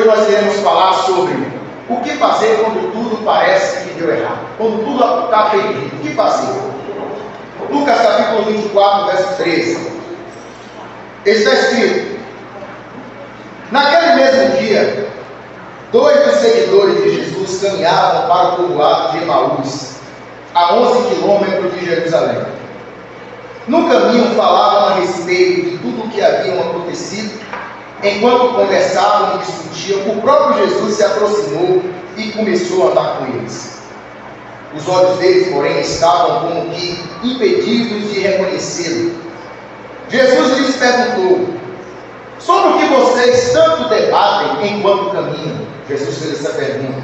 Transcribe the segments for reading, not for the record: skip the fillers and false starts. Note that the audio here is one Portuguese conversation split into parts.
nós queremos falar sobre o que fazer quando tudo parece que deu errado, quando tudo está perdido. O que fazer? Lucas capítulo 24, verso 13. Está escrito: naquele mesmo dia, 2 dos seguidores de Jesus caminhavam para o povoado de Emaús, a 11 quilômetros de Jerusalém. No caminho falavam a respeito de tudo o que havia acontecido. Enquanto conversavam e discutiam, o próprio Jesus se aproximou e começou a andar com eles. Os olhos deles, porém, estavam como que impedidos de reconhecê-lo. Jesus lhes perguntou: sobre o que vocês tanto debatem enquanto caminham? Jesus fez essa pergunta.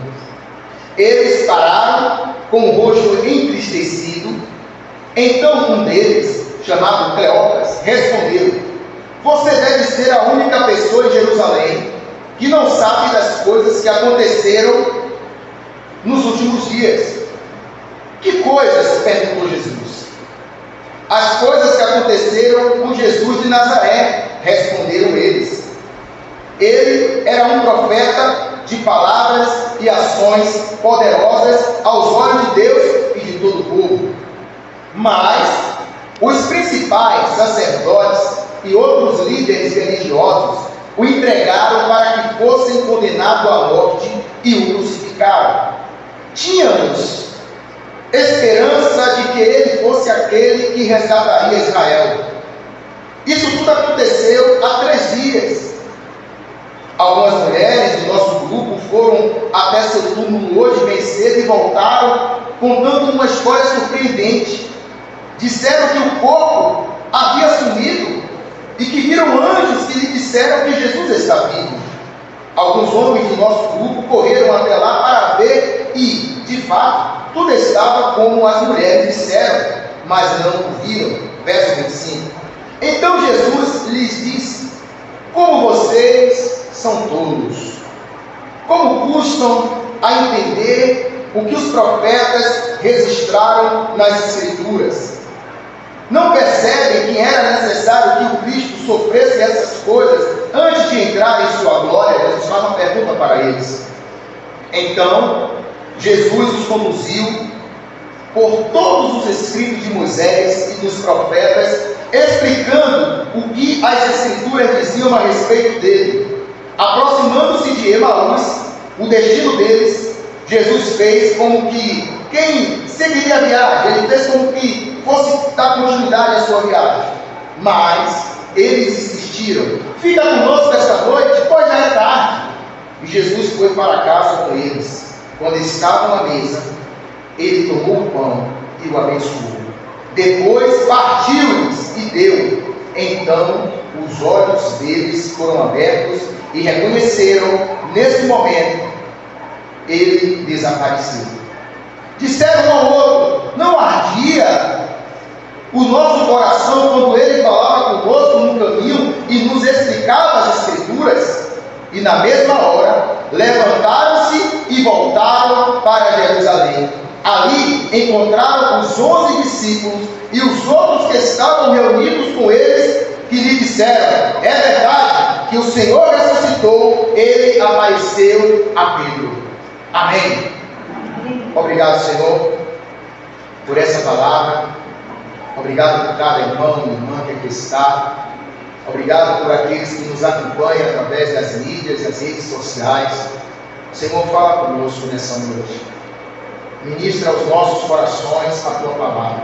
Eles pararam com o rosto entristecido. Então um deles, chamado Cleopas, respondeu: você deve ser a única pessoa em Jerusalém que não sabe das coisas que aconteceram nos últimos dias. Que coisas? Perguntou Jesus. As coisas que aconteceram com Jesus de Nazaré, responderam eles. Ele era um profeta de palavras e ações poderosas aos olhos de Deus e de todo o povo. Mas os principais sacerdotes e outros líderes religiosos o entregaram para que fossem condenados à morte e o crucificaram. Tínhamos esperança de que ele fosse aquele que resgataria Israel. Isso tudo aconteceu há 3 dias. Algumas mulheres do nosso grupo foram até seu túmulo hoje bem cedo e voltaram contando uma história surpreendente. Disseram que o corpo havia sumido e que viram anjos que lhe disseram que Jesus está vivo. Alguns homens do nosso grupo correram até lá para ver e, de fato, tudo estava como as mulheres disseram, mas não o viram. Verso 25. Então Jesus lhes disse: como vocês são tolos, como custam a entender o que os profetas registraram nas Escrituras. Não percebem que era necessário que o Cristo sofresse essas coisas antes de entrar em sua glória? Jesus faz uma pergunta para eles. Então, Jesus os conduziu por todos os escritos de Moisés e dos profetas, explicando o que as Escrituras diziam a respeito dele. Aproximando-se de Emaús, o destino deles, Jesus fez como que quem seguiria a viagem, ele fez como que fosse dar continuidade à sua viagem. Mas eles insistiram: fica conosco esta noite, pois já é tarde. E Jesus foi para casa com eles. Quando estavam à mesa, ele tomou o pão e o abençoou. Depois partiu-lhes e deu. Então os olhos deles foram abertos e reconheceram. Nesse momento, ele desapareceu. Disseram um ao outro: não ardia o nosso coração quando ele falava conosco no caminho e nos explicava as Escrituras? E na mesma hora levantaram-se e voltaram para Jerusalém. Ali encontraram os 11 discípulos e os outros que estavam reunidos com eles, que lhe disseram: é verdade que o Senhor ressuscitou, ele apareceu a Pedro. Amém. Obrigado, Senhor, por essa palavra. Obrigado por cada irmão e irmã que aqui está. Obrigado por aqueles que nos acompanham através das mídias e das redes sociais. Senhor, fala conosco nessa noite. Ministra aos nossos corações a Tua palavra.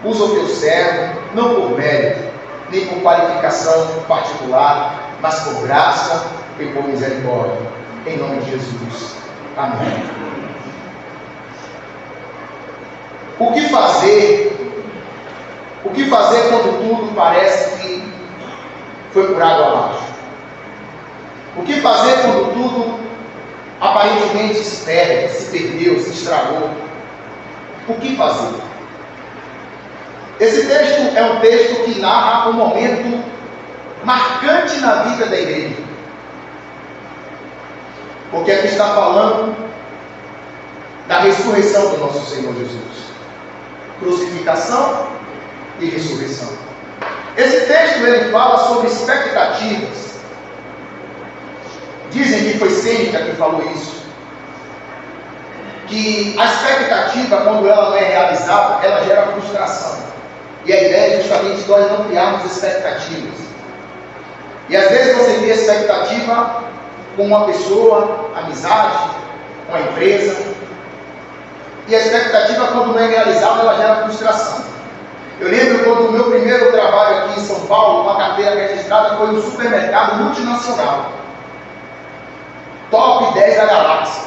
Usa o Teu servo, não por mérito, nem por qualificação particular, mas por graça e por misericórdia. Em nome de Jesus. Amém. O que fazer? O que fazer quando tudo parece que foi por água abaixo? O que fazer quando tudo aparentemente se perde, se perdeu, se estragou? O que fazer? Esse texto é um texto que narra um momento marcante na vida da igreja. Porque aqui está falando da ressurreição do nosso Senhor Jesus. Crucificação e ressurreição. Esse texto ele fala sobre expectativas. Dizem que foi Sêneca que falou isso, que a expectativa, quando ela não é realizada, ela gera frustração. E a ideia é justamente nós não criarmos expectativas. E às vezes você cria expectativa com uma pessoa, amizade, com a empresa, e a expectativa, quando não é realizada, ela gera frustração. Eu lembro quando o meu primeiro trabalho aqui em São Paulo, uma carteira registrada, foi um supermercado multinacional, top 10 da galáxia.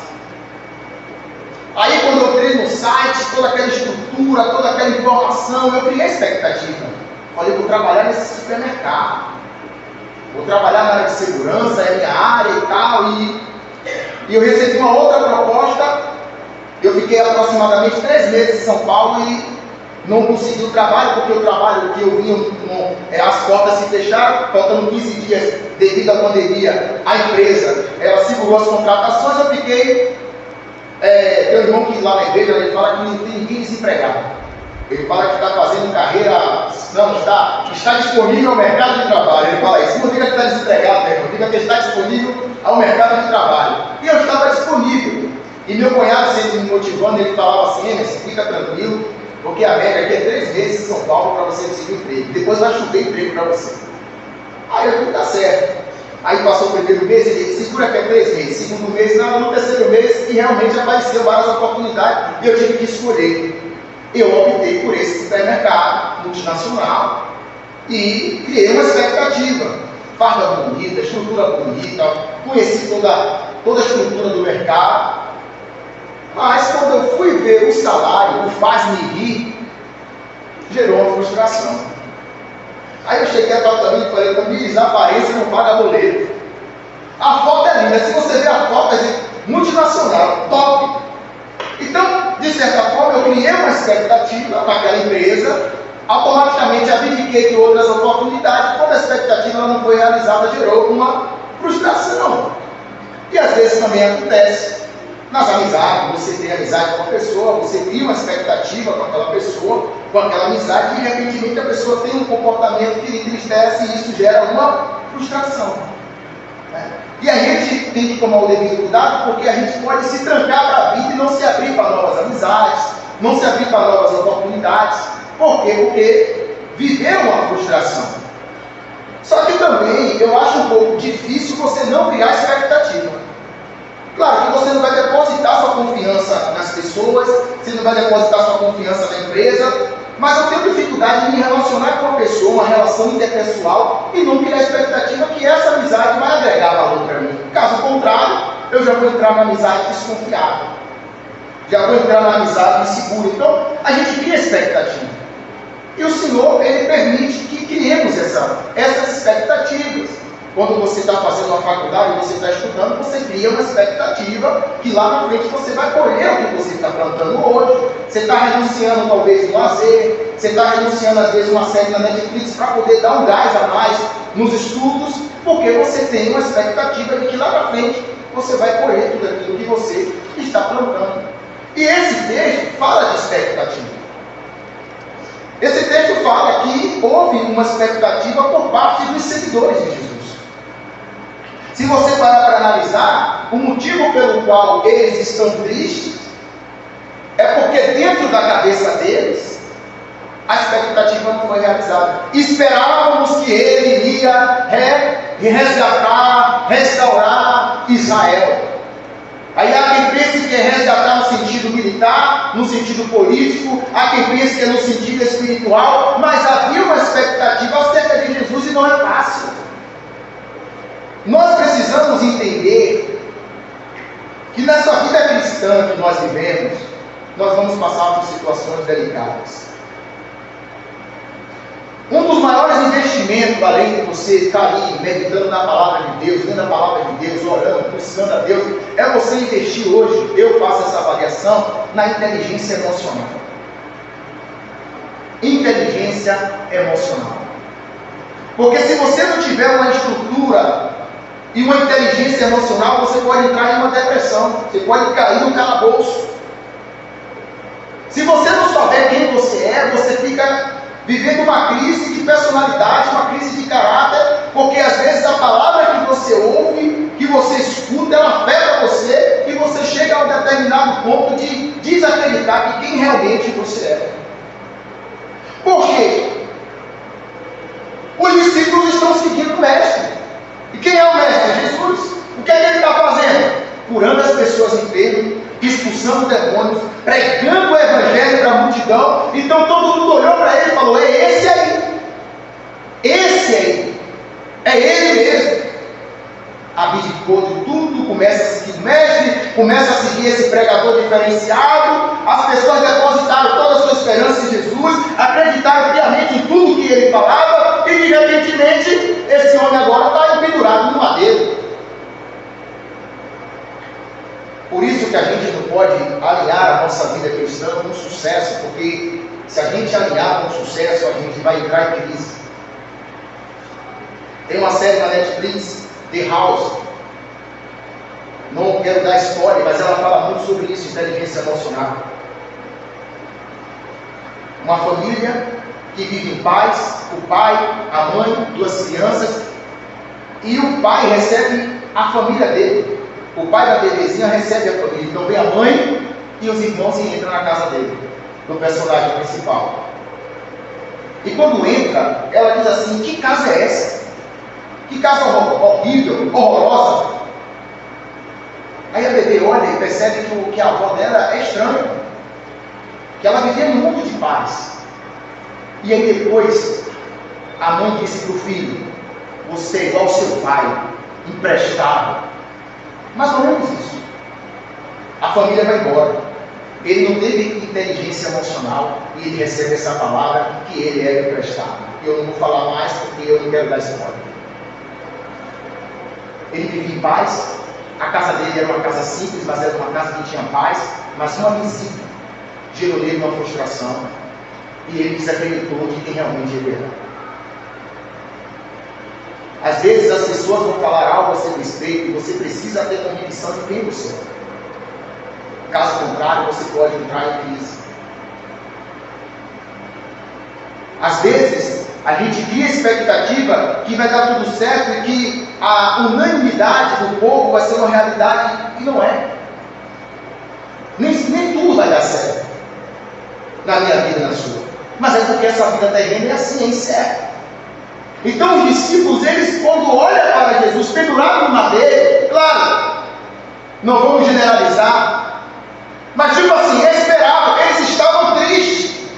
Aí quando eu entrei no site, toda aquela estrutura, toda aquela informação, eu criei expectativa. Falei, vou trabalhar nesse supermercado, vou trabalhar na área de segurança, é minha área e tal. E eu recebi uma outra proposta. Eu fiquei aproximadamente 3 meses em São Paulo e não consegui o trabalho, porque o trabalho que eu vinha, as portas se fecharam, faltando 15 dias devido à pandemia, a empresa, ela segurou as contratações, eu fiquei, tem um irmão que lá na igreja, ele fala que não tem ninguém desempregado. Ele fala que está fazendo carreira, não, está disponível ao mercado de trabalho. Ele fala isso, não diga que está desempregado, meu irmão, diga que está disponível ao mercado de trabalho. E eu estava disponível. E meu cunhado sempre me motivando, ele falava assim, Emerson, fica tranquilo, porque a média aqui é 3 meses em São Paulo para você conseguir emprego. Depois vai chover emprego para você. Aí eu falei, tá certo. Aí passou o primeiro mês, ele disse, segura que é 3 meses. Segundo mês, não, no terceiro mês, e realmente apareceu várias oportunidades, e eu tive que escolher. Eu optei por esse supermercado multinacional e criei uma expectativa. Farda bonita, estrutura bonita, conheci toda a estrutura do mercado. Mas quando eu fui ver o salário, o faz-me rir, gerou uma frustração. Aí eu cheguei a Taltamir e falei, Tamires, a aparência não paga boleto. A foto é linda, se você ver a foto, é multinacional, top. Então, de certa forma, eu criei uma expectativa para aquela empresa, automaticamente abdiquei de outras oportunidades, quando a expectativa não foi realizada, gerou uma frustração. E às vezes também acontece. Nas amizades, você tem amizade com uma pessoa, você cria uma expectativa com aquela pessoa, com aquela amizade, e de repente a pessoa tem um comportamento que lhe entristece e isso gera uma frustração. E a gente tem que tomar o devido cuidado, porque a gente pode se trancar para a vida e não se abrir para novas amizades, não se abrir para novas oportunidades. Por quê? Porque viveu uma frustração. Só que também eu acho um pouco difícil você não criar expectativa. Claro que você não vai depositar sua confiança nas pessoas, você não vai depositar sua confiança na empresa, mas eu tenho dificuldade de me relacionar com uma pessoa, uma relação interpessoal, e não criar a expectativa que essa amizade vai agregar valor para mim. Caso contrário, eu já vou entrar na amizade desconfiada, já vou entrar na amizade insegura. Então, a gente cria expectativa. E o Senhor, Ele permite que criemos essas expectativas. Quando você está fazendo uma faculdade, você está estudando, você cria uma expectativa que lá na frente você vai colher o que você está plantando hoje. Você está renunciando talvez no lazer, você está renunciando às vezes uma série na Netflix para poder dar um gás a mais nos estudos, porque você tem uma expectativa de que lá na frente você vai colher tudo aquilo que você está plantando. E esse texto fala de expectativa. Esse texto fala que houve uma expectativa por parte dos seguidores de Jesus. Se você parar para analisar, o motivo pelo qual eles estão tristes é porque dentro da cabeça deles a expectativa não foi realizada. Esperávamos que ele iria resgatar, restaurar Israel. Aí há quem pense que é resgatar no sentido militar, no sentido político, há quem pense que é no sentido espiritual, mas havia uma expectativa acerca de Jesus e não é fácil. Nós precisamos entender que nessa vida cristã que nós vivemos, nós vamos passar por situações delicadas. Um dos maiores investimentos, além de você estar ali meditando na palavra de Deus, lendo a palavra de Deus, orando, buscando a Deus, é você investir hoje, eu faço essa avaliação, na inteligência emocional. Inteligência emocional. Porque se você não tiver uma estrutura e uma inteligência emocional, você pode entrar em uma depressão, você pode cair no calabouço. Se você não souber quem você é, você fica vivendo uma crise de personalidade, uma crise de caráter, Porque às vezes a palavra que você ouve, que você escuta, ela afeta você e você chega a um determinado ponto de desacreditar que quem realmente você é. Por quê? Os discípulos estão seguindo o mestre. E quem é o mestre? Jesus. O que é que ele está fazendo? Curando as pessoas enfermas, expulsando demônios, pregando o evangelho para a multidão. Então todo mundo olhou para ele e falou: é esse aí. Esse aí. É ele mesmo. Abdicou de tudo, começa a seguir o mestre, começa a seguir esse pregador diferenciado. As pessoas depositaram toda a sua esperança em Jesus, acreditaram piamente em tudo que ele falava, e de repentemente esse homem agora está pendurado no madeiro. Por isso que a gente não pode alinhar a nossa vida cristã com sucesso, porque se a gente alinhar com sucesso, a gente vai entrar em crise. Tem uma série na Netflix, The House. Não quero dar spoiler, mas ela fala muito sobre isso, inteligência emocional. Uma família que vive em paz, o pai, a mãe, 2 crianças, e o pai recebe a família dele. O pai da bebezinha recebe a família. Então vem a mãe e os irmãos e entram na casa dele, do personagem principal. E quando entra, ela diz assim: que casa é essa? Que casa horrível, horrorosa. Aí a bebê olha e percebe que a avó dela é estranha, que ela vivia num mundo de paz. E aí depois a mãe disse para o filho: você é igual ao seu pai, emprestado. Mais ou menos isso. A família vai embora. Ele não teve inteligência emocional e ele recebe essa palavra que ele é emprestado. Eu não vou falar mais porque eu não quero dar spoiler. Ele vivia em paz. A casa dele era uma casa simples, mas era uma casa que tinha paz. Mas uma visita gerou nele uma frustração. E ele desacreditou de quem realmente ele era. Às vezes as pessoas vão falar algo a seu respeito e você precisa ter convicção de quem você é. Caso contrário, você pode entrar em crise. Às vezes a gente cria a expectativa que vai dar tudo certo e que a unanimidade do povo vai ser uma realidade e não é. Nem tudo vai dar certo na minha vida e na sua. Mas é porque essa vida terrena é assim, é incerta. Então os discípulos, eles quando olham para Jesus pendurado no madeiro, claro, não vamos generalizar, mas tipo assim, esperavam, eles estavam tristes,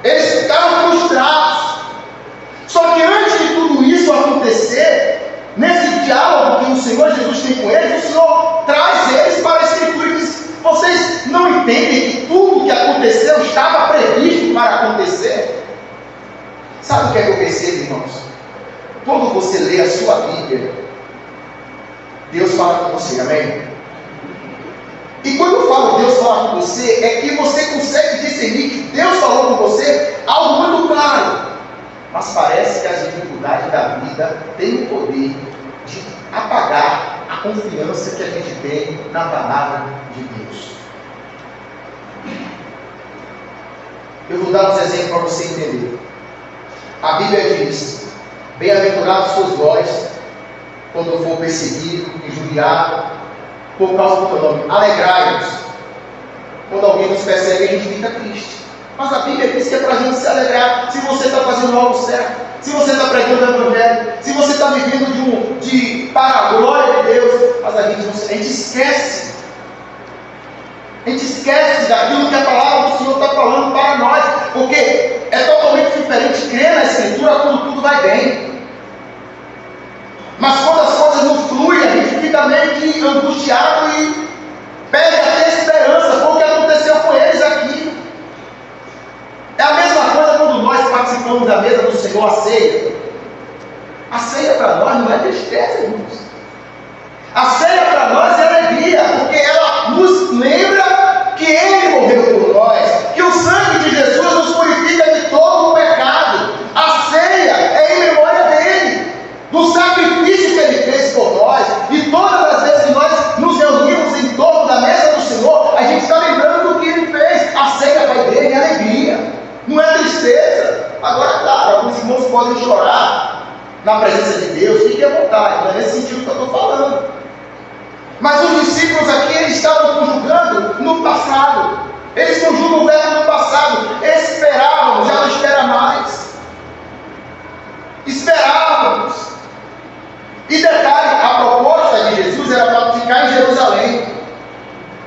eles ficaram frustrados. Só que antes de tudo isso acontecer, nesse diálogo que o Senhor Jesus tem com eles, o Senhor traz eles para a Escritura e diz: vocês não entendem que tudo que aconteceu estava previsto para acontecer? Sabe o que é que eu percebo, irmãos? Quando você lê a sua Bíblia, Deus fala com você, amém? E quando eu falo Deus fala com você, é que você consegue discernir que Deus falou com você algo muito claro. Mas parece que as dificuldades da vida têm o poder de apagar a confiança que a gente tem na palavra de Deus. Eu vou dar uns exemplos para você entender. A Bíblia diz: bem-aventurados sois vós, quando for perseguido, injuriado, por causa do meu nome. Alegrai-vos. Quando alguém nos persegue, a gente fica triste. Mas a Bíblia diz que é para a gente se alegrar. Se você está fazendo algo certo, se você está pregando o Evangelho, se você está vivendo para a glória de Deus, mas a gente esquece. A gente esquece daquilo que a palavra do Senhor está falando para nós, porque é totalmente diferente crer na Escritura quando tudo vai bem. Mas quando as coisas não fluem, a gente fica meio que angustiado e perde até esperança, foi o que aconteceu com eles aqui. É a mesma coisa quando nós participamos da mesa do Senhor, a ceia. A ceia para nós não é tristeza, irmãos. A ceia para nós é alegria, porque ela nos lembra que Ele morreu por nós, que o sangue de Jesus nos purifica de todo o pecado. A ceia é em memória dele, do sacrifício que Ele fez por nós. E todas as vezes que nós nos reunimos em torno da mesa do Senhor, na presença de Deus, fique à vontade, não é nesse sentido que eu estou falando. Mas os discípulos aqui, eles estavam conjugando no passado. Eles conjugam o verbo no passado. Esperávamos, já não espera mais. Esperávamos. E detalhe, a proposta de Jesus era para ficar em Jerusalém.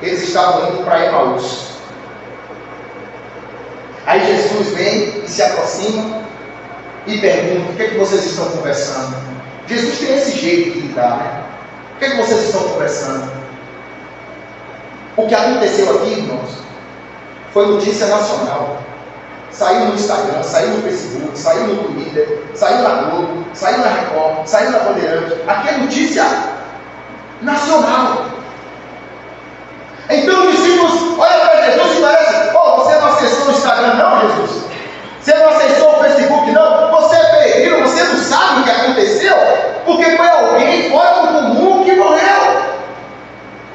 Eles estavam indo para Emaús. Aí Jesus vem e se aproxima e pergunta: o que é que vocês estão conversando? Jesus tem esse jeito de lidar, né? O que é que vocês estão conversando? O que aconteceu aqui, irmãos, foi notícia nacional. Saiu no Instagram, saiu no Facebook, saiu no Twitter, saiu na Globo, saiu na Record, saiu na Bandeirante. Aqui é notícia nacional. Então os discípulos olham para Jesus e parecem: você não acessou o Instagram não, Jesus? Você não acessou o Facebook não? Você é peregrino, você não sabe o que aconteceu? Porque foi alguém fora do comum que morreu.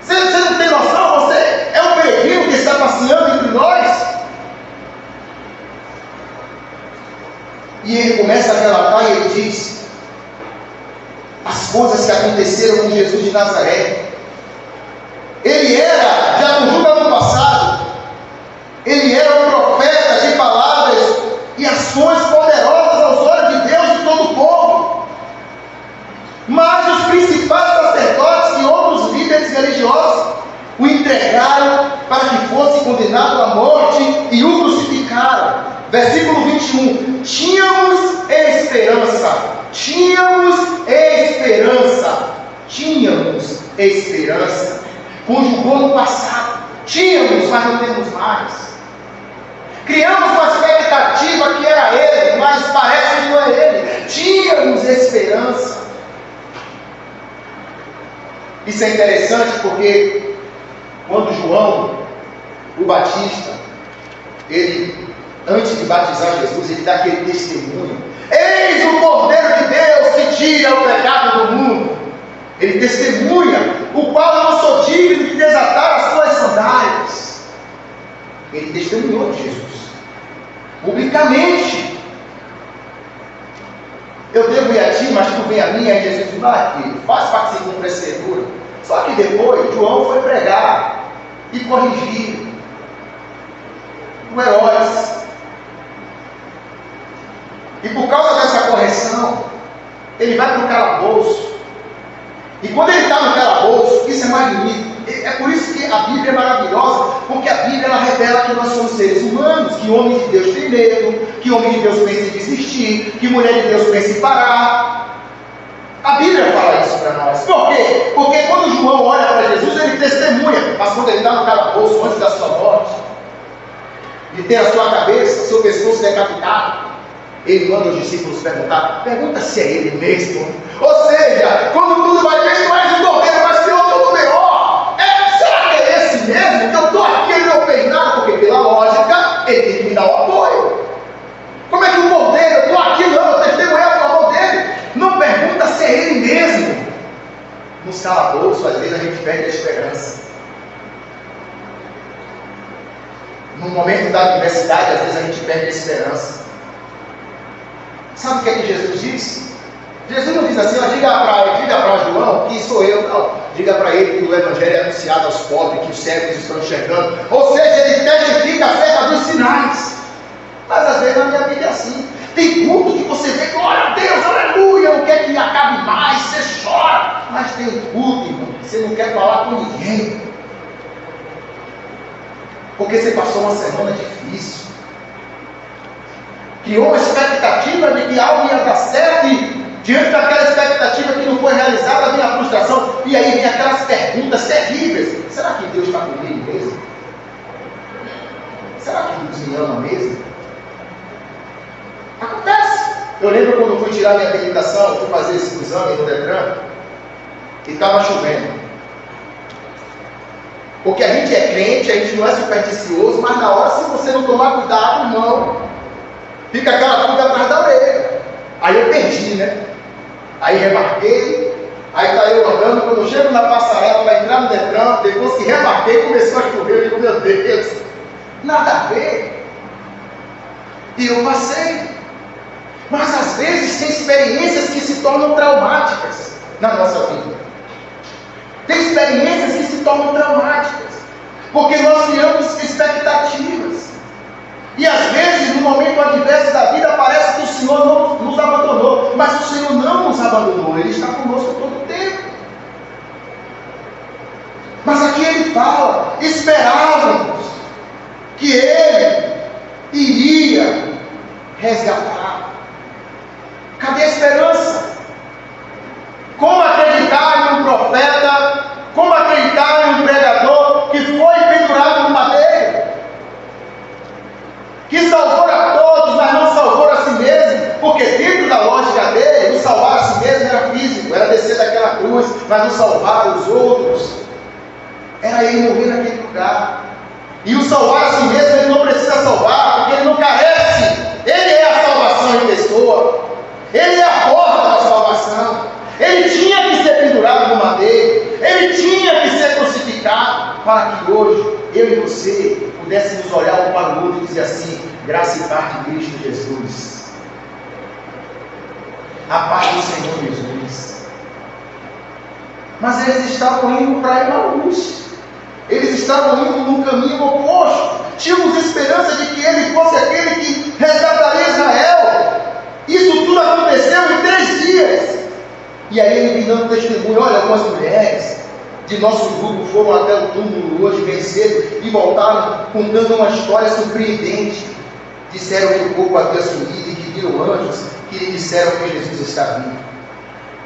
Você não tem noção? Você é um peregrino que está passeando entre nós. E ele começa a relatar e ele diz as coisas que aconteceram com Jesus de Nazaré. Ele era, já conjuga no passado, ele era um profeta de palavras e ações poderosas aos olhos de Deus e de todo o povo. Mas os principais sacerdotes e outros líderes religiosos o entregaram para que fosse condenado à morte e o crucificaram. Versículo 21. Tínhamos esperança. Conjugou no passado. Tínhamos, mas não temos mais. Criamos uma expectativa que era ele, mas parece que não é ele. Tínhamos esperança. Isso é interessante porque quando João, o Batista, ele, antes de batizar Jesus, ele dá aquele testemunho: eis o Cordeiro de Deus que tira o pecado do mundo. Ele testemunha: o qual eu não sou digno de desatar as suas sandálias. Ele testemunhou de Jesus publicamente. Eu devo ir a ti, mas tu vem a mim. Aí Jesus diz: vai, filho, faz parte de cumprir essa segura. Só que depois João foi pregar e corrigir o Herodes. E por causa dessa correção, ele vai para o calabouço. E quando ele está no calabouço, isso é magnífico. É por isso que a Bíblia é maravilhosa, porque a Bíblia ela revela que nós somos seres humanos, que homem de Deus tem medo, que homem de Deus pensa em desistir, que mulher de Deus pensa em parar. A Bíblia fala isso para nós. Por quê? Porque quando João olha para Jesus, ele testemunha, mas quando ele está no calabouço, antes da sua morte, de ter a sua cabeça, seu pescoço decapitado, ele manda os discípulos pergunta se é ele mesmo. Ou seja, quando tudo vai bem, mais o Cordeiro vai ser outro melhor. Será que é esse mesmo? Que eu estou aqui no meu peinado? Porque pela lógica, ele tem que me dar o apoio. Como é que o Cordeiro, eu estou aqui não, eu testemunhei a favor dele. Não pergunta se é ele mesmo. Nos calabouços, às vezes a gente perde a esperança. No momento da adversidade, às vezes a gente perde a esperança. Sabe o que é que Jesus diz? Jesus não diz assim: diga para João que sou eu. Não. Diga para ele que o Evangelho é anunciado aos pobres, que os cegos estão enxergando. Ou seja, ele testifica acerca dos sinais. Mas às vezes a minha vida é assim. Tem culto que você vê, glória a Deus, aleluia, não quer que acabe mais, você chora. Mas tem culto, irmão, que você não quer falar com ninguém. Porque você passou uma semana difícil. Criou uma expectativa de que algo ia dar certo e diante daquela expectativa que não foi realizada, vem a frustração. E aí vem aquelas perguntas terríveis. Será que Deus está comigo mesmo? Será que Deus me ama mesmo? Acontece. Eu lembro quando eu fui tirar minha habilitação, eu fui fazer esse exame no Detran e estava chovendo. Porque a gente é crente, a gente não é supersticioso, mas na hora, se você não tomar cuidado, irmão, fica aquela pulga atrás da orelha. Aí eu perdi, né? Aí remarquei, aí tá eu andando, quando eu chego na passarela para entrar no Detran, depois que remarquei, começou a chover, eu digo: meu Deus, nada a ver. E eu passei. Mas às vezes tem experiências que se tornam traumáticas na nossa vida. Tem experiências que se tornam traumáticas, porque nós criamos expectativas. E às vezes, no momento adverso da vida, parece que o Senhor não nos abandonou. Mas o Senhor não nos abandonou, Ele está conosco todo o tempo. Mas aqui Ele fala, esperávamos que Ele iria resgatar. Cadê a esperança? Como acreditar em um profeta? Como acreditar em um pregador que foi pendurado no madeiro? Que salvou a todos, mas não salvou a si mesmo? Porque dentro da lógica dele, o salvar a si mesmo era físico, era descer daquela cruz, mas não salvar os outros era ele morrer naquele lugar. E o salvar a si mesmo, ele não precisa salvar, porque ele não carece. Ele é a salvação em pessoa. Ele é a porta da salvação. Ele tinha que ser pendurado no madeiro. Ele tinha que ser crucificado, para que hoje, eu e você, pudéssemos olhar um para o outro e dizer assim: graça e paz de Cristo Jesus. A paz do Senhor Jesus. Mas eles estavam indo para Emaús. Eles estavam indo num caminho oposto. Tínhamos esperança de que ele fosse aquele que resgataria Israel. Isso tudo aconteceu em 3 dias. E aí ele me dando testemunho: olha, algumas mulheres de nosso grupo foram até o túmulo hoje bem cedo e voltaram contando uma história surpreendente. Disseram que o corpo havia sumido e que viram anjos que lhe disseram que Jesus está vivo.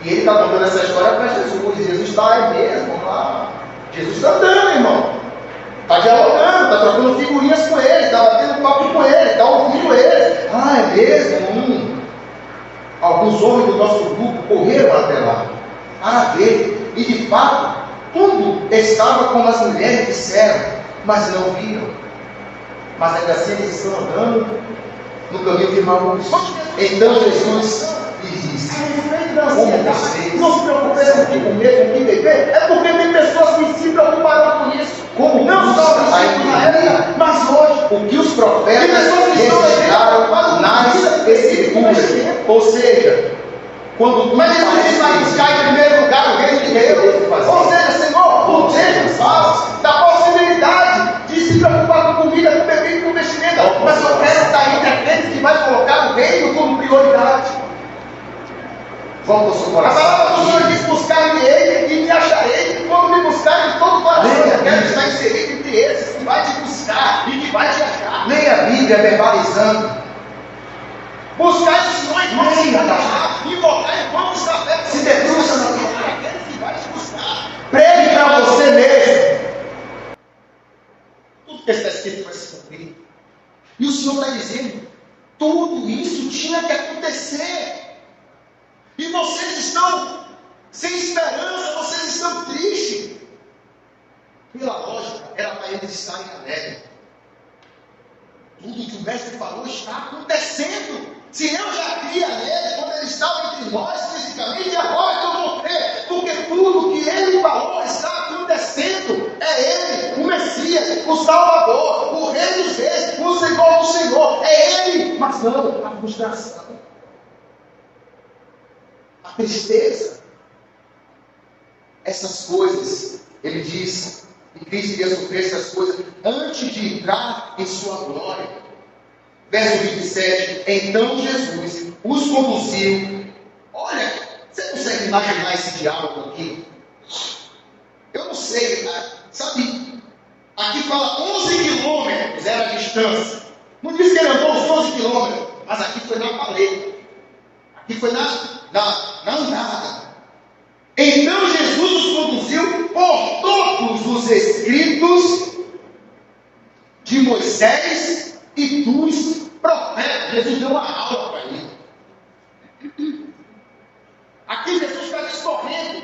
E ele está contando essa história para Jesus. Jesus está aí mesmo lá. Jesus está andando, irmão. Está dialogando, está trocando figurinhas com ele, está batendo papo com ele, está ouvindo ele. Ah, é mesmo? Alguns homens do nosso grupo correram até lá para ver. E de fato, tudo estava como as mulheres disseram, mas não viram. Mas ainda assim eles estão andando no caminho de Emaús. Então Jesus lhes disse: como vocês não se preocupem com o que comer, com o que beber, é porque tem pessoas que se preocuparam com isso. Como não só na época, mas hoje, o que os profetas registraram nas escrituras. Ou seja, quando mas Jesus vai buscar em primeiro lugar o reino de Deus. Ou seja, Senhor, o Deus faz da possibilidade de se preocupar com comida, com bebida e com vestimenta. Mas eu quero estar entre aqueles que vai colocar o reino como prioridade. Vamos ao seu coração. A palavra do Senhor diz: buscar-me ele e me acharei. Quando me buscar de todo o coração, eu quero estar inserido entre esses que vai te buscar e que vai te achar. Leia a Bíblia verbalizando. Buscar os sonhos, invocar enquanto está perto. Se debruça na tua cara, aqueles que vai te buscar. Pregue para você mesmo. Tudo que está escrito vai se cumprir. E o Senhor está dizendo: tudo isso tinha que acontecer. E vocês estão sem esperança, vocês estão tristes. Pela lógica, era para eles estarem alegres. Tudo que o mestre falou está acontecendo. Se eu já cria nele quando ele estava entre nós fisicamente, e agora que eu vou crer, porque tudo que ele falou está acontecendo. É ele, o Messias, o Salvador, o Rei dos Reis, o Senhor do Senhor. É ele. Mas não, a frustração, a tristeza, essas coisas, ele diz, e Cristo iria sofrer essas coisas antes de entrar em sua glória. Verso 27, então Jesus os conduziu. Olha, você consegue imaginar esse diálogo aqui? Eu não sei, sabe? Aqui fala 11 quilômetros era a distância. Não diz que ele andou os 11 quilômetros, mas aqui foi na paleta. Aqui foi na andada. Então Jesus os conduziu por todos os escritos de Moisés e dos profetas. Jesus deu uma aula para ele. Aqui Jesus está discorrendo,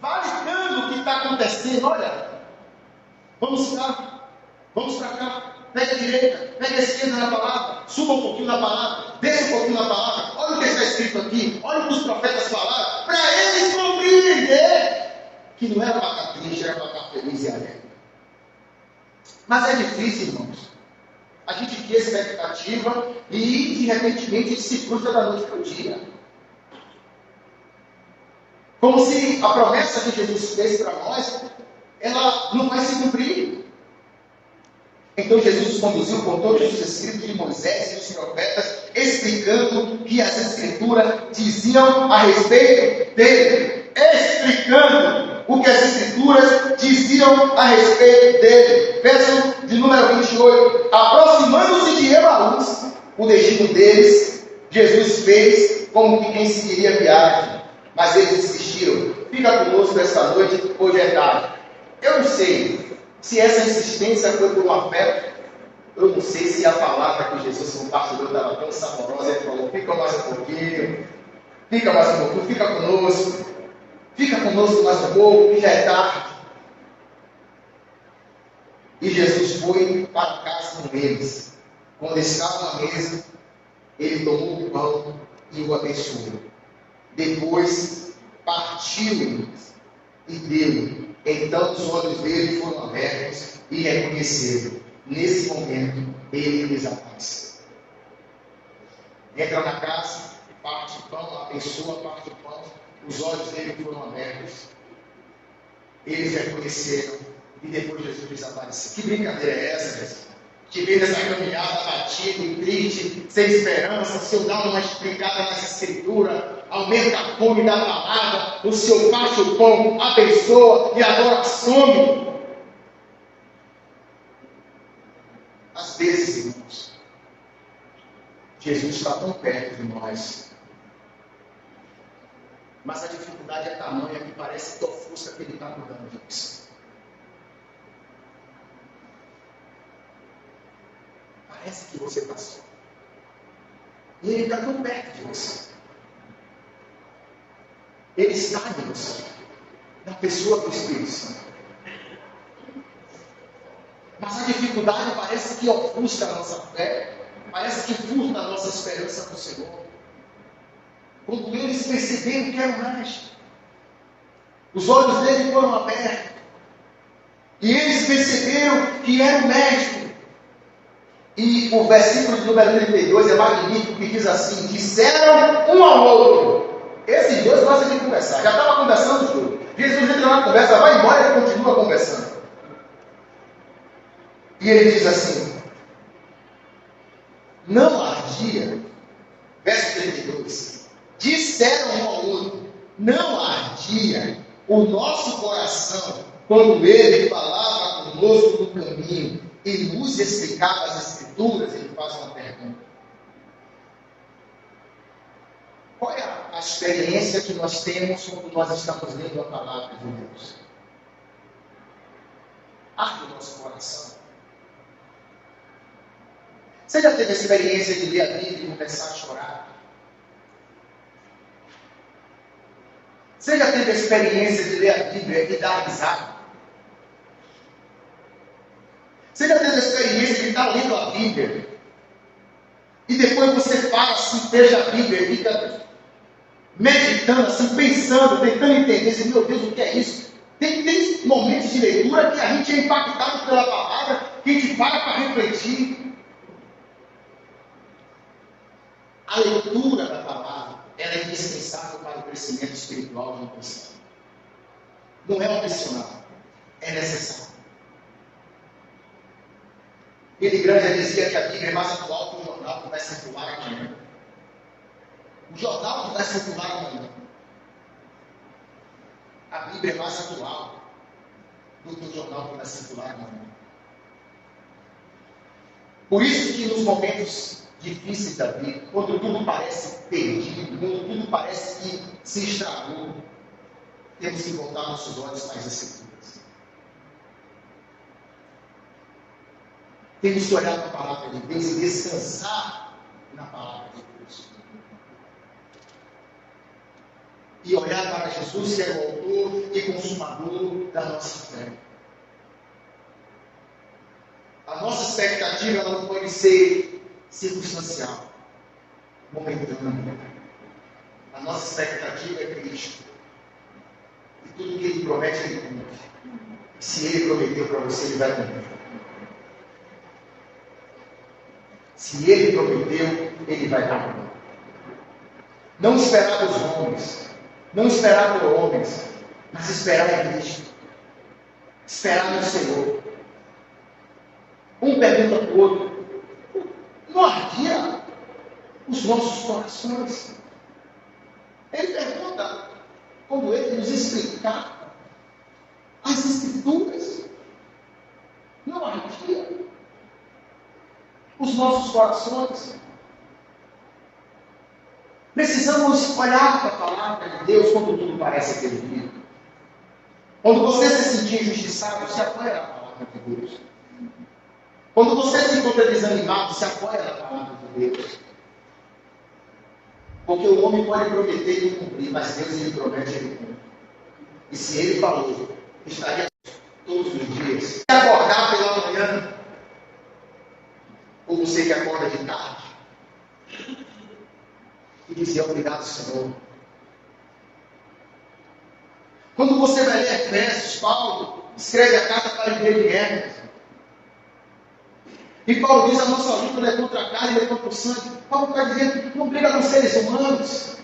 validando o que está acontecendo. Olha, vamos para cá, pega a direita, pega a esquerda na palavra, suba um pouquinho na palavra, desça um pouquinho na palavra, olha o que está escrito aqui, olha o que os profetas falaram, para eles compreender que não era para estar triste, era para estar feliz e alegre. Mas é difícil, irmãos, a gente cria expectativa e, de repente, se frustra da noite para o dia. Como se a promessa que Jesus fez para nós, ela não vai se cumprir. Então Jesus nos conduziu por todos os escritos de Moisés e dos profetas, explicando o que as Escrituras diziam a respeito dele. Explicando o que as Escrituras diziam a respeito dele. Verso de número 28. Aproximando-se de Emaús, o destino deles, Jesus fez como que quem seguiria a viagem. Mas eles insistiram: fica conosco esta noite, hoje é tarde. Eu não sei se essa insistência foi por um afeto. Eu não sei se a palavra que Jesus compartilhou estava tão saborosa. Ele falou: fica mais um pouquinho, fica mais um pouquinho, fica conosco mais um pouco, que já é tarde. E Jesus foi para casa com eles. Quando estavam à mesa, ele tomou o pão e o abençoou. Depois partiu e deu. Então os olhos dele foram abertos e reconheceram. Nesse momento, ele desapareceu. Entra na casa, parte o pão, abençoa, parte o pão. Os olhos dele foram abertos. Eles reconheceram e depois Jesus desapareceu. Que brincadeira é essa, Jesus? Que vem nessa caminhada batido, triste, sem esperança, o Senhor dá uma explicada nessa escritura, aumenta a fome da palavra, o Senhor parte o pão, abençoa e agora some. Às vezes, irmãos, Jesus está tão perto de nós, mas a dificuldade é tamanha que parece que ofusca que ele está cuidando de nós. Parece que você está só. E ele está tão perto de você. Ele está em você, na pessoa do Espírito Santo. Mas a dificuldade parece que ofusca a nossa fé, parece que furta a nossa esperança no Senhor. Quando eles perceberam que era mais, os olhos dele foram abertos, e eles perceberam que era o Mestre. E o versículo de número 32 é magnífico, que diz assim: disseram um ao outro. Esses dois gostam de conversar, já estava conversando tudo. Jesus entra na conversa, vai embora e continua conversando. E ele diz assim: não ardia, verso 32, disseram um ao outro, não ardia o nosso coração quando ele falava conosco no caminho e nos explicava as Escrituras. Ele faz uma pergunta: qual é a experiência que nós temos quando nós estamos lendo a palavra de Deus? Arde o nosso coração. Você já teve a experiência de ler a Bíblia e começar a chorar? Você já teve a experiência de ler a Bíblia e dar risada? Você já teve a experiência de estar lendo a Bíblia e depois você para assim, fecha a Bíblia e fica meditando, assim, pensando, tentando entender, assim, meu Deus, o que é isso? Tem momentos de leitura que a gente é impactado pela palavra, que a gente para refletir. A leitura da palavra, ela é indispensável para o crescimento espiritual de um cristão. Não é opcional, é necessário. Ele grande já dizia que a Bíblia é mais atual que o jornal que vai circular amanhã. O jornal que vai circular amanhã. A Bíblia é mais atual do que o jornal que vai circular amanhã. Por isso que nos momentos difíceis da vida, quando tudo parece perdido, quando tudo parece que se estragou, temos que voltar nossos olhos para as Escrituras. Temos que olhar para a palavra de Deus e descansar na palavra de Deus. E olhar para Jesus, que é o autor e consumador da nossa fé. A nossa expectativa ela não pode ser circunstancial, momentânea. A nossa expectativa é Cristo. E tudo que Ele promete, Ele cumpre. Se Ele prometeu para você, Ele vai cumprir. Se Ele prometeu, Ele vai cumprir. Não esperar dos homens, não esperar por homens, mas esperar em Cristo. Esperar no Senhor. Um pergunta para o outro: não ardia os nossos corações? Ele pergunta, quando ele nos explicar as Escrituras, não ardia os nossos corações? Precisamos olhar para a palavra de Deus quando tudo parece perdido. Quando você se sentir injustiçado, se apoia na palavra de Deus. Quando você se encontra desanimado, se apoia na palavra de Deus. Porque o homem pode prometer e não cumprir, mas Deus, Ele promete e Ele cumpre. E se Ele falou, estaria todos os dias. Se acordar pela manhã, ou você que acorda de tarde, e dizer obrigado, Senhor. Quando você vai ler Efésios, Paulo escreve a carta para a igreja de Éfeso. E Paulo diz: a nossa luta não é contra a carne, não é contra o sangue. Paulo está dizendo: não briga com seres humanos.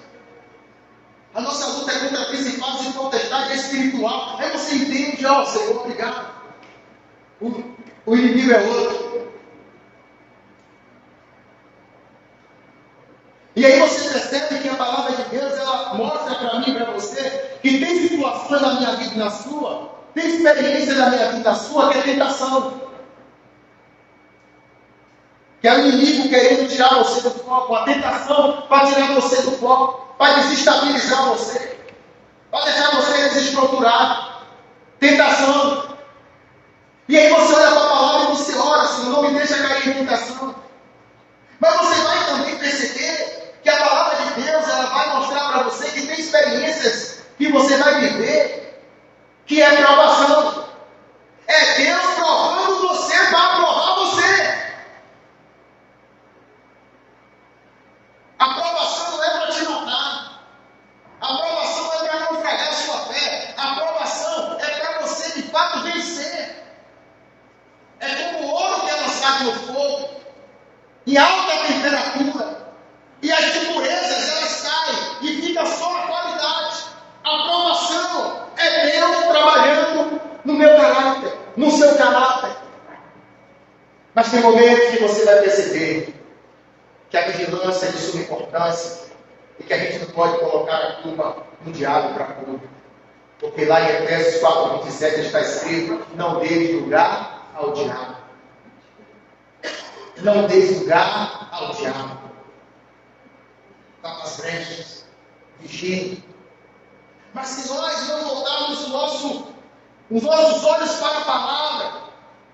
A nossa luta é contra principados e potestade espiritual. Aí você entende: ó, Senhor, obrigado. O inimigo é outro. E aí você percebe que a palavra de Deus, ela mostra para mim e para você que tem situações na minha vida e na sua, tem experiência na minha vida e na sua, que é tentação. Que é o inimigo querendo tirar você do foco, a tentação para tirar você do foco, para desestabilizar você, para deixar você desestruturado. Tentação. E aí você olha para a palavra e você ora: Senhor, não me deixa cair em tentação. Mas você vai também perceber que a palavra de Deus, ela vai mostrar para você que tem experiências que você vai viver, que é provação. É Deus provando você para provar você. A provação não é para te matar. A provação não é para naufragar a sua fé. A provação é para você de fato vencer. É como o ouro que é lançado no fogo, em alta temperatura. E as impurezas, elas saem e fica só a qualidade. A provação é Deus trabalhando no meu caráter, no seu caráter. Mas tem momentos que você vai perceber que a vigilância é de suma importância e que a gente não pode colocar a culpa no diabo para tudo. Porque lá em Efésios 4:27 está escrito: não dê lugar ao diabo. Não dê lugar ao diabo. Está nas brechas, vigiando. Mas se nós não voltarmos os nossos olhos para a palavra,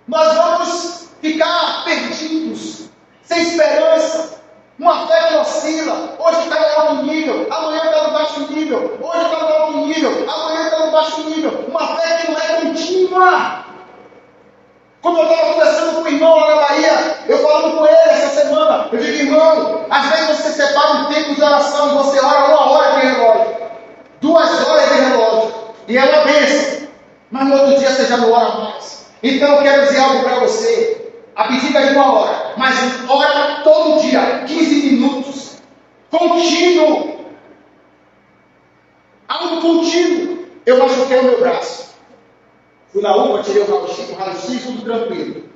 nós vamos ficar perdidos, sem esperança. Uma fé que oscila. Hoje está em alto nível, amanhã está no baixo nível. Hoje está no alto nível, amanhã está no baixo nível. Uma fé que não é contínua. Como eu estava conversando com o irmão lá na Bahia, eu falando com ele essa semana, eu digo: irmão, às vezes você separa um tempo de oração e você ora 1 hora de relógio, 2 horas de relógio, e é uma bênção, mas no outro dia você já não ora mais. Então eu quero dizer algo para você: a pedida é de 1 hora, mas ora todo dia, 15 minutos, contínuo, algo contínuo. Eu machuquei o meu braço. Fui na UPA, tirei o raio-x, tudo tranquilo.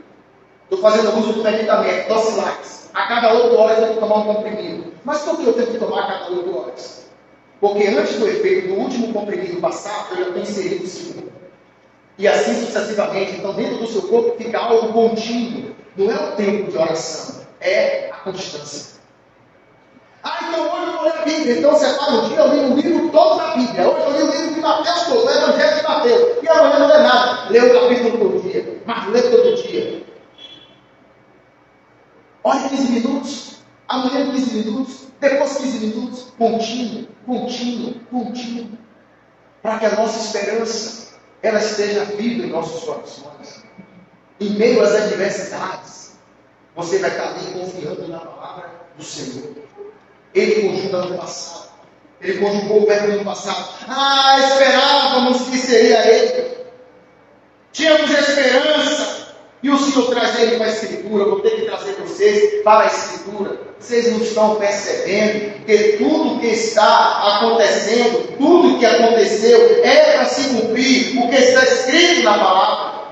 Estou fazendo uso do medicamento, Docilax. A cada 8 horas eu tenho que tomar um comprimido. Mas por que eu tenho que tomar a cada 8 horas? Porque antes do efeito do último comprimido passar, eu já tenho inserido o segundo. E assim sucessivamente. Então dentro do seu corpo fica algo contínuo. Não é o tempo de oração, é a constância. Então hoje eu vou ler a Bíblia. Então separa um dia, eu li um livro todo da Bíblia. Hoje eu li o livro de Mateus todo, o Evangelho de Mateus. E amanhã não lê nada. Lê o capítulo todo dia, mas lê todo dia. Olha, 15 minutos, amanhã 15 minutos, depois 15 minutos, contínuo, contínuo, contínuo. Para que a nossa esperança, ela esteja viva em nossos corações. Em meio às adversidades, você vai estar ali confiando na palavra do Senhor. Ele conjuga no passado. Ele conjugou o verbo no passado. Esperávamos que seria ele. Tínhamos esperança. E o Senhor traz ele para a Escritura, eu vou ter que trazer vocês para a Escritura. Vocês não estão percebendo que tudo que está acontecendo, tudo que aconteceu, é para se cumprir o que está escrito na palavra.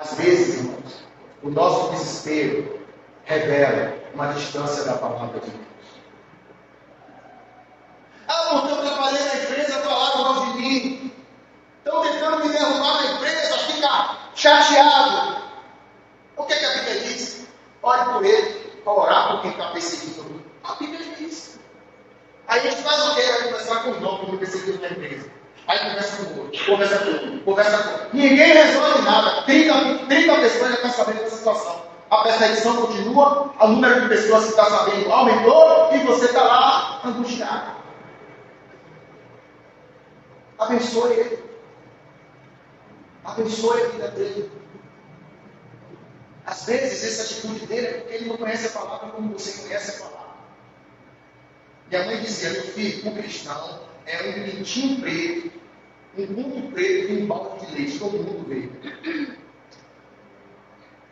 Às vezes, irmãos, o nosso desespero revela uma distância da palavra de Deus. Ah, porque eu trabalhei na empresa, falaram mal de mim. Estão tentando me derrubar na empresa, fica chateado. O que a Bíblia diz? Ore por ele, para orar por quem está perseguindo. A Bíblia diz. Aí a gente faz o quê? Vai conversar com o irmão que me perseguiu na empresa. Aí conversa com o outro, conversa com outro, conversa com outro. Ninguém resolve nada. 30 pessoas já estão sabendo dessa situação. A perseguição continua, o número de pessoas que está sabendo aumentou e você está lá angustiado. Abençoe ele. Abençoe a vida dele. Às vezes, essa atitude dele é porque ele não conhece a palavra como você conhece a palavra. Minha mãe dizia, meu filho, o cristão é um pintinho preto, um mundo preto e um balde de leite, todo mundo vê.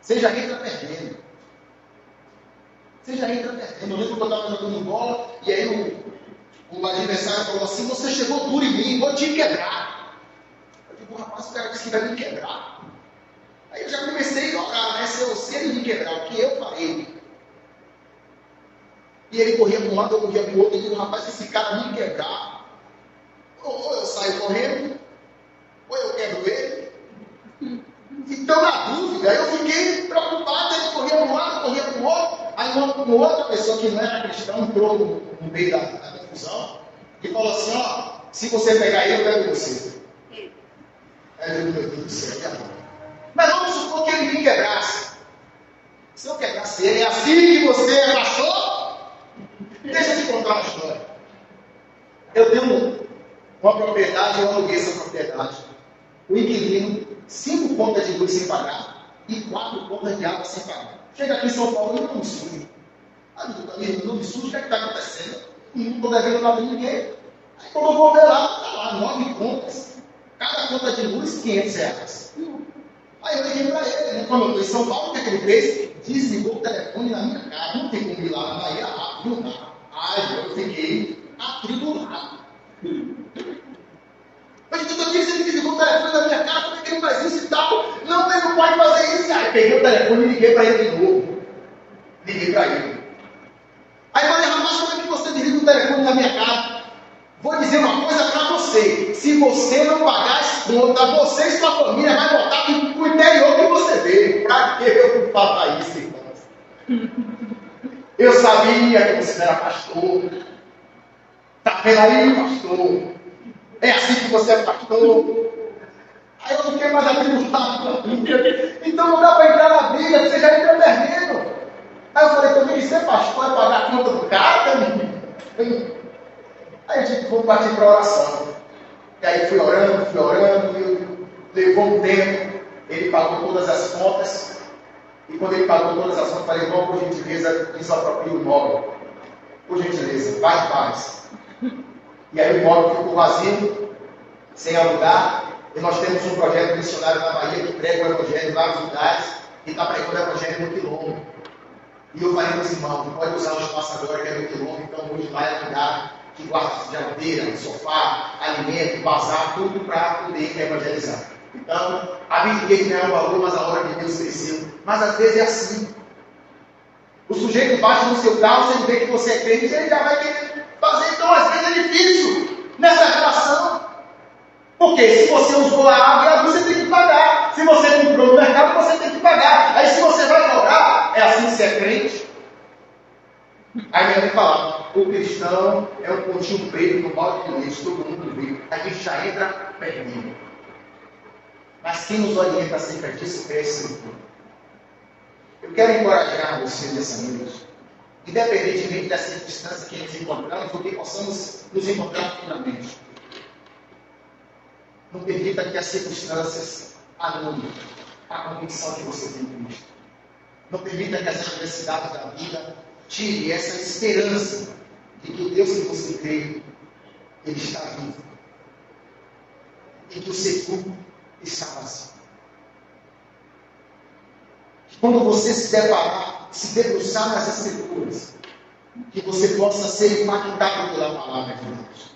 Você já entra perdendo. Você já entra perdendo. Eu lembro que eu estava jogando bola e aí o adversário falou assim, você chegou duro em mim, vou te quebrar. Eu digo, rapaz, o cara disse que vai me quebrar. Aí eu já comecei a orar, né? Se ele me quebrar, o que eu farei? E ele corria para um lado, eu corria para o outro, e eu digo, rapaz, se esse cara me quebrar, ou eu saio correndo, ou eu quebro ele. Então, na dúvida, eu fiquei preocupado, ele corria para um lado, corria para o outro. Aí uma outra pessoa que não era cristã entrou no meio da confusão e falou assim, ó, se você pegar ele, eu pego você. Aí eu digo, meu Deus do céu, mas vamos supor que ele me quebrasse. Se eu quebrasse ele, é assim que você achou? Deixa eu te contar uma história. Eu tenho uma propriedade, eu aluguei essa propriedade. O inquilino, 5 contas de luz sem pagar e 4 contas de água sem pagar. Chega aqui em São Paulo e não me suja. Ah, não me suja, o que está acontecendo? Não estou devendo nada a ninguém. Aí quando eu vou ver lá, está lá, 9 contas. Cada conta de luz, R$500. Aí eu liguei para ele, quando eu estou em São Paulo, o que ele fez? Desligou o telefone na minha cara. Não tem como ir lá na Bahia rápido, não. Aí eu fiquei atribulado. Mas tudo aqui, você desligou o telefone na minha cara, como é que ele faz isso e tal? Não, ele não pode fazer isso. Aí peguei o telefone e liguei para ele de novo. Liguei para ele. Aí falei, rapaz, como é que você desliga o telefone na minha cara? Vou dizer uma coisa para você. Se você não pagar as contas, você e sua família vai voltar para o interior que você veio. Para que eu falar isso, irmãos? Eu sabia que você era pastor. Está vendo aí, pastor? É assim que você é pastor. Aí eu fiquei mais atribulado. Então não dá para entrar na briga, você já entra perdendo. Aí eu falei, também ser pastor é pagar a conta do cara, menino? Aí a gente foi partir para a oração. E aí fui orando, levou um tempo, ele pagou todas as contas. E quando ele pagou todas as contas, eu falei, irmão, por gentileza, desaproprie o imóvel. Por gentileza, vai em paz. E aí o imóvel ficou vazio, sem alugar. E nós temos um projeto missionário na Bahia que prega o Evangelho em vários lugares. E está pregando o Evangelho no quilombo. E eu falei para os irmãos, pode usar o espaço agora que é no quilombo, então hoje lá é lugar que guarda geladeira, sofá, alimento, bazar, tudo para poder evangelizar. Então, a Bíblia não é um valor, mas a hora de Deus cresceu. Mas às vezes é assim. O sujeito bate no seu carro, você vê que você é crente, ele já vai querer fazer. Então, às vezes é difícil nessa relação. Porque se você usou a água e a luz, você tem que pagar. Se você comprou no mercado, você tem que pagar. Aí se você vai cobrar, é assim que você é crente. Aí minha mãe falava, o cristão é um pontinho preto no balde de leite, todo mundo vê. A gente já entra perdido. Mas quem nos orienta acerca disso é esse Senhor. Eu quero encorajar você nessa noite, independentemente da circunstância que nos encontramos, porque possamos nos encontrar futuramente. Não permita que as circunstâncias anulem a convicção que você tem em Cristo. Não permita que as adversidades da vida tire essa esperança de que o Deus que você crê, Ele está vivo. E que o sepulcro está vazio. Quando você se deparar, se debruçar nas Escrituras, que você possa ser impactado pela palavra de Deus.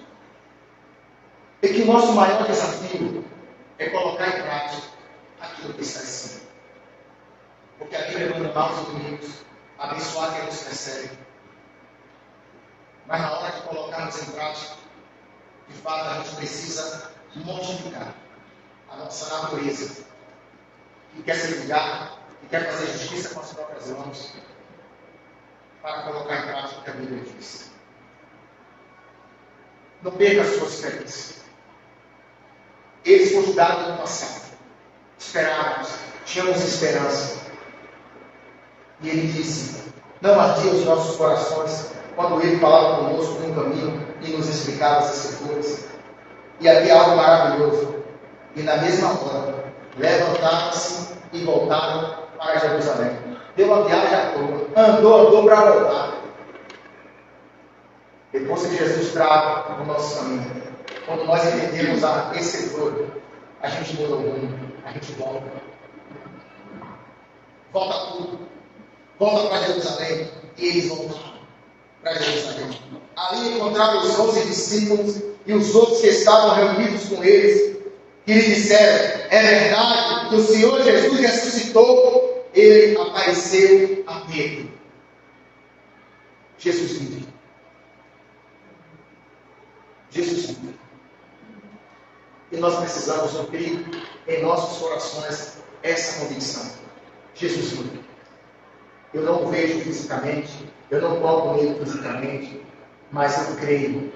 E que o nosso maior desafio é colocar em prática aquilo que está escrito. Porque a Bíblia manda maus inimigos, abençoar quem nos persegue. Mas na hora de colocarmos em prática, de fato a gente precisa mortificar a nossa natureza, que quer se vingar, que quer fazer justiça com as próprias mãos, para colocar em prática o que a Bíblia diz. Não perca as suas esperanças. Eles foram julgados no passado. Esperávamos, tínhamos esperança. E ele disse: não ardia os nossos corações quando ele falava conosco no caminho e nos explicava as Escrituras. E havia algo maravilhoso. E na mesma hora, levantaram-se e voltaram para Jerusalém. Deu uma viagem à toa. Andou para voltar. Depois que Jesus trava no nosso caminho, quando nós entendemos a Escritura, a gente muda o mundo, a gente volta. Volta tudo. Volta para Jerusalém. E eles voltaram para Jerusalém. Ali encontraram os 11 discípulos e os outros que estavam reunidos com eles, que lhe disseram: é verdade que o Senhor Jesus ressuscitou. Ele apareceu a Pedro. Jesus vive. Jesus vive. E nós precisamos nutrir em nossos corações essa convicção. Jesus vive. Eu não o vejo fisicamente, eu não toco nele fisicamente, mas eu creio.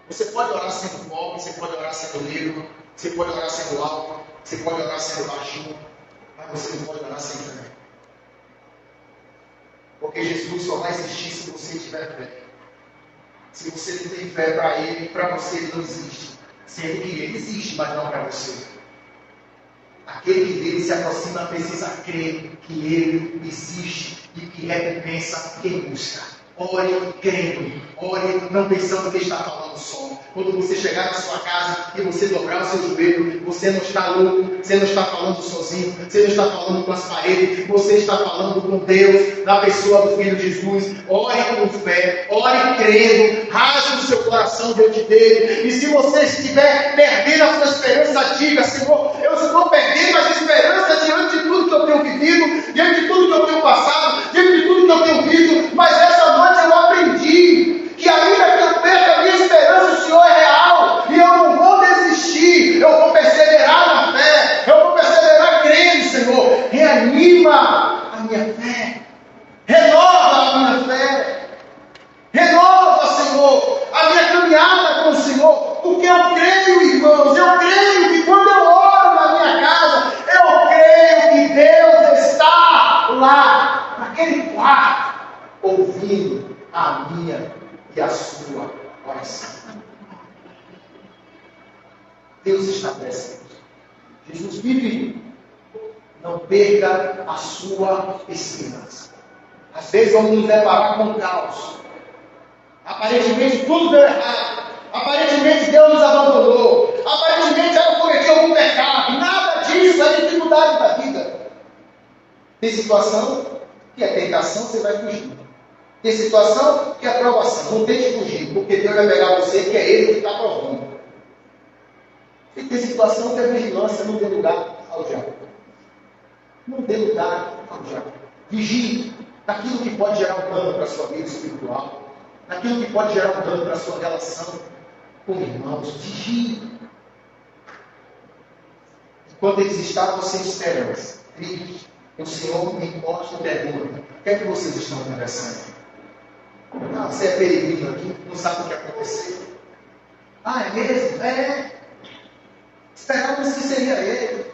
Você pode orar sendo pobre, você pode orar sendo negro, você pode orar sendo alto, você pode orar sendo baixinho, mas você não pode orar sem fé. Porque Jesus só vai existir se você tiver fé. Se você não tem fé para Ele, para você Ele não existe. Sendo que Ele existe, mas não para você. Aquele que dele se aproxima precisa crer que Ele existe e que recompensa quem busca. Ore crendo, ore não pensando que está falando só. Quando você chegar na sua casa e você dobrar o seu joelho, você não está louco, você não está falando sozinho, você não está falando com as paredes, você está falando com Deus, na pessoa do Filho Jesus. Ore com fé, ore crendo, rasgue o seu coração diante dele. E se você estiver perdendo a sua esperança, diga: Senhor, eu estou perdendo as esperanças diante de tudo que eu tenho vivido, diante de tudo que eu tenho passado, diante de tudo que eu tenho visto, mas essa noite eu aprendi que ainda que eu perca a minha esperança, o Senhor é real, e eu não vou desistir, eu vou perseverar na fé, eu vou perseverar crendo, Senhor. Reanima a minha fé, renova a minha fé, renova, Senhor, a minha caminhada com o Senhor, porque eu creio, irmãos, eu creio que quando eu oro na minha casa, eu creio que Deus está lá, naquele quarto, ouvindo a minha e a sua oração. Deus está presente. Jesus vive. Não perca a sua esperança. Às vezes vamos nos deparar com caos. Aparentemente tudo deu errado. Aparentemente Deus nos abandonou. Aparentemente eu cometi algum pecado. Nada disso é dificuldade da vida. Tem situação que é tentação, você vai fugir. Tem situação que é aprovação. Não tente fugir, porque Deus vai pegar você, que é Ele que está provando. E tem situação que é vigilância, não dê lugar ao diabo. Não dê lugar ao diabo. Vigie naquilo que pode gerar um dano para a sua vida espiritual, naquilo que pode gerar um dano para a sua relação com irmãos. Vigie. Enquanto eles estavam sem esperança, tristes, o Senhor me mostra e pergunta: o que é que vocês estão conversando? Ah, você é peregrino aqui, não sabe o que aconteceu. Ah, é mesmo? É. Esperávamos que seria ele.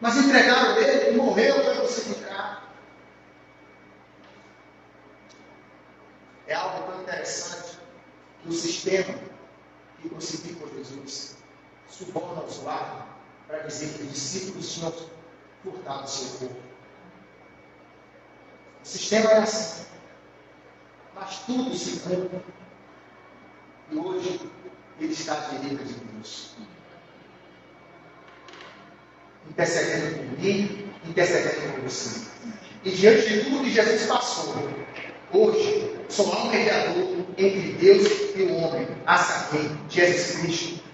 Mas entregaram ele e morreu para crucificar. É algo tão interessante que o sistema que crucificou Jesus suborna os guardas para dizer que os discípulos tinham furtado o seu corpo. O sistema era assim. Mas tudo se cumpre. E hoje ele está à direita de Deus, intercedendo por mim intercedendo por você. E diante de tudo que Jesus passou, hoje só há um mediador entre Deus e o homem, a saber, Jesus Cristo.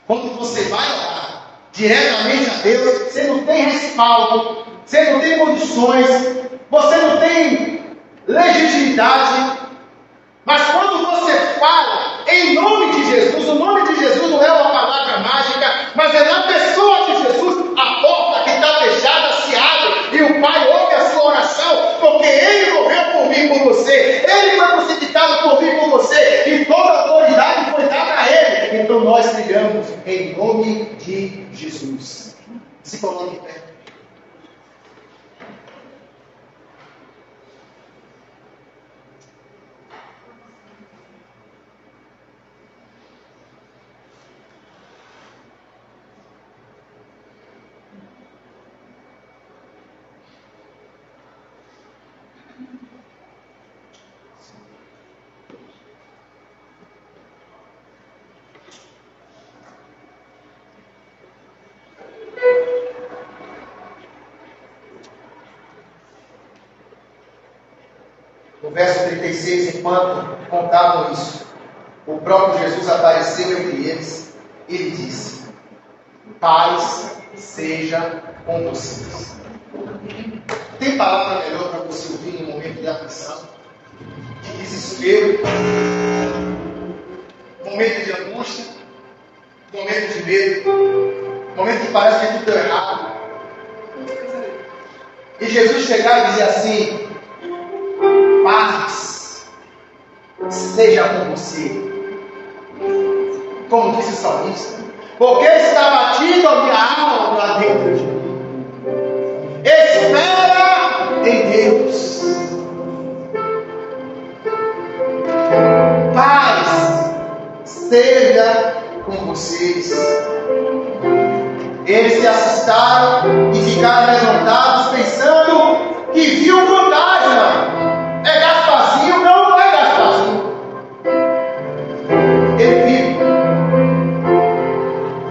Quando você vai orar diretamente a Deus, você não tem respaldo, você não tem condições, você não tem legitimidade. Mas quando você fala em nome de Jesus, o nome de Jesus não é uma palavra mágica, mas é na pessoa de Jesus, a porta que está fechada se abre e o Pai ouve a sua oração, porque Ele morreu por mim e por você, Ele foi crucificado por mim e por você, e toda a autoridade foi dada a Ele. Então nós brigamos em nome de Jesus. Se coloque em pé. No verso 36, enquanto contavam isso, o próprio Jesus apareceu entre eles e lhe disse: paz seja com vocês. Tem palavra melhor para você ouvir no momento de aflição, de desespero, momento de angústia, momento de medo, momento que parece que tudo deu errado. E Jesus chegar e dizer assim: paz seja com você. Como disse o salmista, porque está batido a minha alma lá dentro de mim. Espera em Deus. Paz seja com vocês. Eles se assustaram e ficaram levantados, pensando que viu fantasma. É Gasparzinho? Não é Gasparzinho. Ele vive.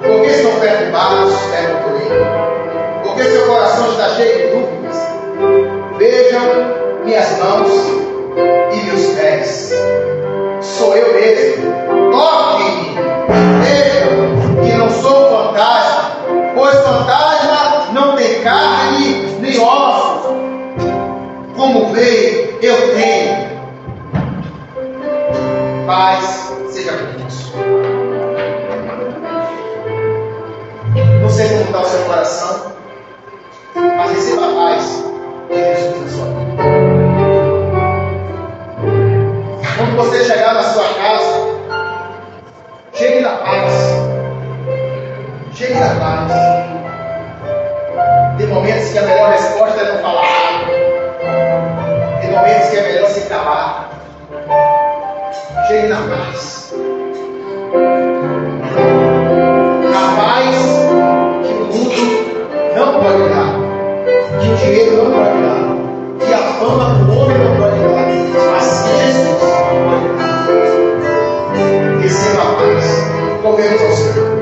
Por que estão perturbados? Perguntou ele. Porque seu coração está cheio de dúvidas. Vejam minhas mãos e meus pés. Sou eu mesmo. Toquem-me. Vejam que não sou fantasma, pois fantasma não tem carne nem ossos. Como veio, eu tenho. Paz seja conosco. Não sei como está o seu coração, mas receba a paz de Jesus na sua vida. Quando você chegar na sua casa, chegue na paz. Chegue na paz. Tem momentos que a melhor resposta é não falar nada. Tem momentos que é melhor se calar. Chegue na paz. A paz que o mundo não pode dar, que o dinheiro não pode dar, que a fama do homem não pode dar, mas que Jesus pode dar. Receba a paz. Corremos ao Senhor.